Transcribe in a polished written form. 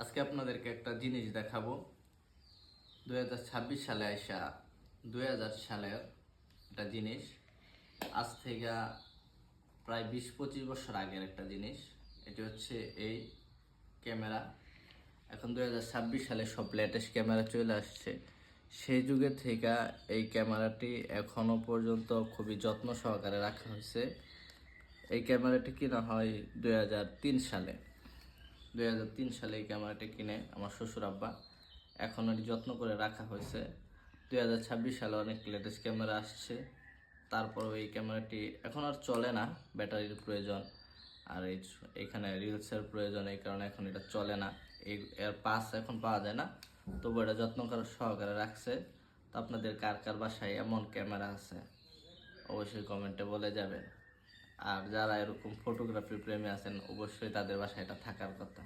আজকে আপনাদেরকে একটা জিনিস দেখাবো। 2026 সালে আইসা 2000 সালের একটা জিনিস, আজ থেকে প্রায় 20-25 বছর আগের একটা জিনিস। এটি হচ্ছে এই ক্যামেরা। এখন 2026 সালে সব লেটেস্ট ক্যামেরা চলে আসছে। সেই যুগের থেকে এই ক্যামেরাটি এখনো পর্যন্ত খুবই যত্ন সহকারে রাখা হয়েছে। এই ক্যামেরাটি কেনা হয় 2003 সালে। 2003 সালে এই ক্যামেরাটি কিনে আমার শ্বশুর আব্বা। এখন এটি যত্ন করে রাখা হয়েছে। 2026 সালে অনেক লেটেস্ট ক্যামেরা আসছে, তারপরেও এই ক্যামেরাটি এখন আর চলে না, ব্যাটারির প্রয়োজন আর এখানে রিলসের প্রয়োজন, এই কারণে এখন এটা চলে না। এর পাস এখন পাওয়া যায় না, তবু এটা যত্ন করে সহকারে রাখছে। তো আপনাদের কার কার বাসায় এমন ক্যামেরা আছে অবশ্যই কমেন্টে বলে যাবেন। আর যারা এরকম ফটোগ্রাফি প্রেমী আছেন অবশ্যই তাদের বাসায় এটা থাকার কথা।